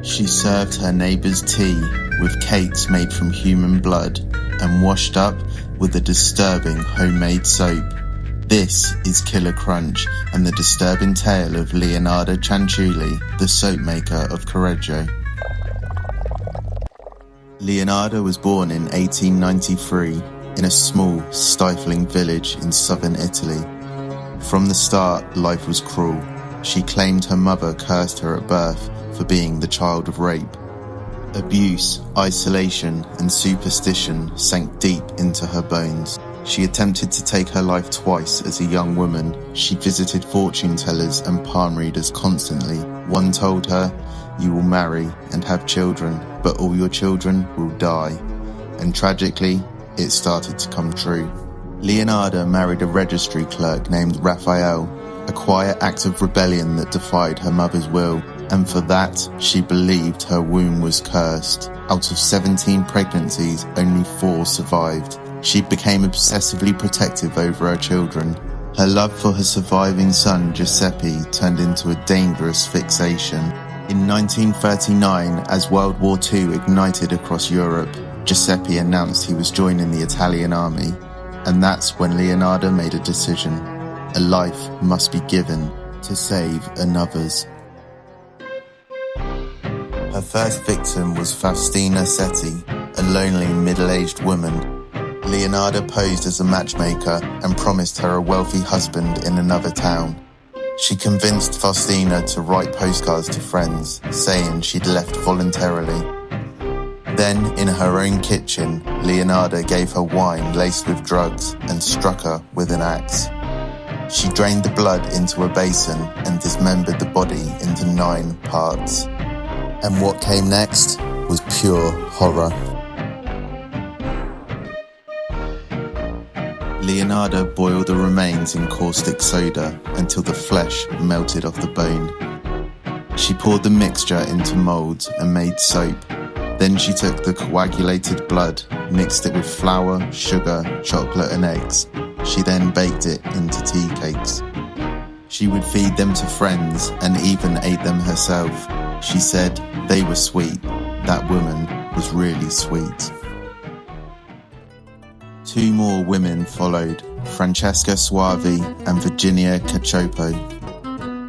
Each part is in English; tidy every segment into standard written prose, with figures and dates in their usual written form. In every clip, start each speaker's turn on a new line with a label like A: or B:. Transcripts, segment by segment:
A: She served her neighbours tea with cakes made from human blood and washed up with a disturbing homemade soap. This is Killer Krunch and the disturbing tale of Leonarda Cianciulli, the Soap-Maker of Correggio. Leonarda was born in 1893 in a small, stifling village in southern Italy. From the start, life was cruel. She claimed her mother cursed her at birth for being the child of rape. Abuse, isolation, and superstition sank deep into her bones. She attempted to take her life twice as a young woman. She visited fortune tellers and palm readers constantly. One told her, "You will marry and have children, but all your children will die." And tragically, it started to come true. Leonarda married a registry clerk named Raphael, a quiet act of rebellion that defied her mother's will, and for that, she believed her womb was cursed. Out of 17 pregnancies, only 4 survived. She became obsessively protective over her children. Her love for her surviving son, Giuseppe, turned into a dangerous fixation. In 1939, as World War II ignited across Europe, Giuseppe announced he was joining the Italian army. And that's when Leonarda made a decision. A life must be given to save another's. Her first victim was Faustina Setti, a lonely middle-aged woman. Leonarda posed as a matchmaker and promised her a wealthy husband in another town. She convinced Faustina to write postcards to friends, saying she'd left voluntarily. Then, in her own kitchen, Leonarda gave her wine laced with drugs and struck her with an axe. She drained the blood into a basin and dismembered the body into 9 parts. And what came next was pure horror. Leonarda boiled the remains in caustic soda until the flesh melted off the bone. She poured the mixture into molds and made soap. Then she took the coagulated blood, mixed it with flour, sugar, chocolate and eggs. She then baked it into tea cakes. She would feed them to friends and even ate them herself. She said they were sweet. That woman was really sweet. 2 more women followed, Francesca Suavi and Virginia Cacioppo.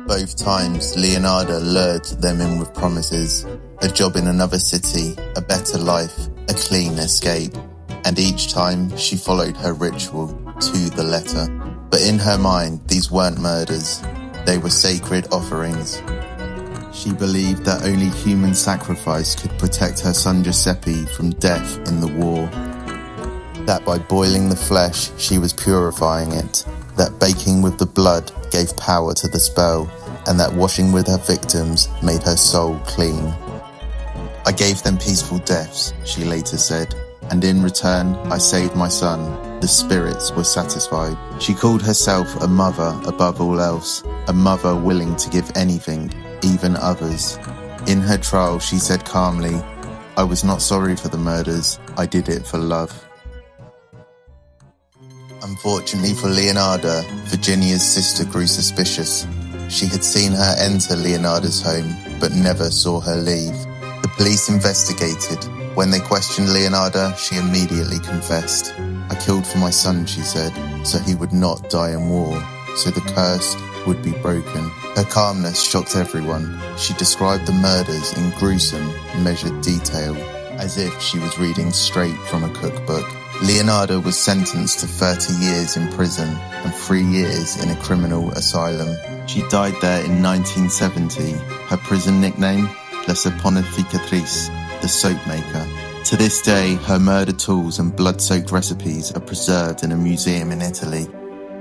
A: Both times, Leonarda lured them in with promises, a job in another city, a better life, a clean escape. And each time, she followed her ritual to the letter. But in her mind, these weren't murders. They were sacred offerings. She believed that only human sacrifice could protect her son Giuseppe from death in the war. That by boiling the flesh, she was purifying it. That baking with the blood gave power to the spell, and that washing with her victims made her soul clean. "I gave them peaceful deaths," she later said, "and in return, I saved my son. The spirits were satisfied." She called herself a mother above all else, a mother willing to give anything, even others. In her trial, she said calmly, "I was not sorry for the murders, I did it for love." Unfortunately for Leonarda, Virginia's sister grew suspicious. She had seen her enter Leonarda's home, but never saw her leave. The police investigated. When they questioned Leonarda, she immediately confessed. "I killed for my son," she said, "so he would not die in war, so the curse would be broken." Her calmness shocked everyone. She described the murders in gruesome, measured detail, as if she was reading straight from a cookbook. Leonarda was sentenced to 30 years in prison and 3 years in a criminal asylum. She died there in 1970. Her prison nickname, La Saponificatrice, the Soap-Maker. To this day, her murder tools and blood-soaked recipes are preserved in a museum in Italy.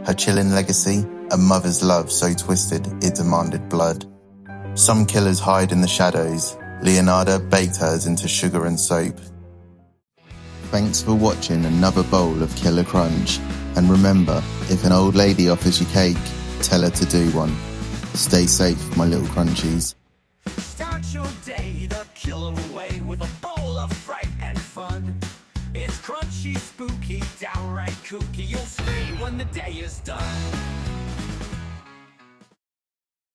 A: Her chilling legacy, a mother's love so twisted it demanded blood. Some killers hide in the shadows. Leonarda baked hers into sugar and soap. Thanks for watching another bowl of Killer Krunch. And remember, if an old lady offers you cake, tell her to do one. Stay safe, my little crunchies.
B: Start your day the killer way with a bowl of fright and fun. It's crunchy, spooky, downright kooky. You'll scream when the day is done.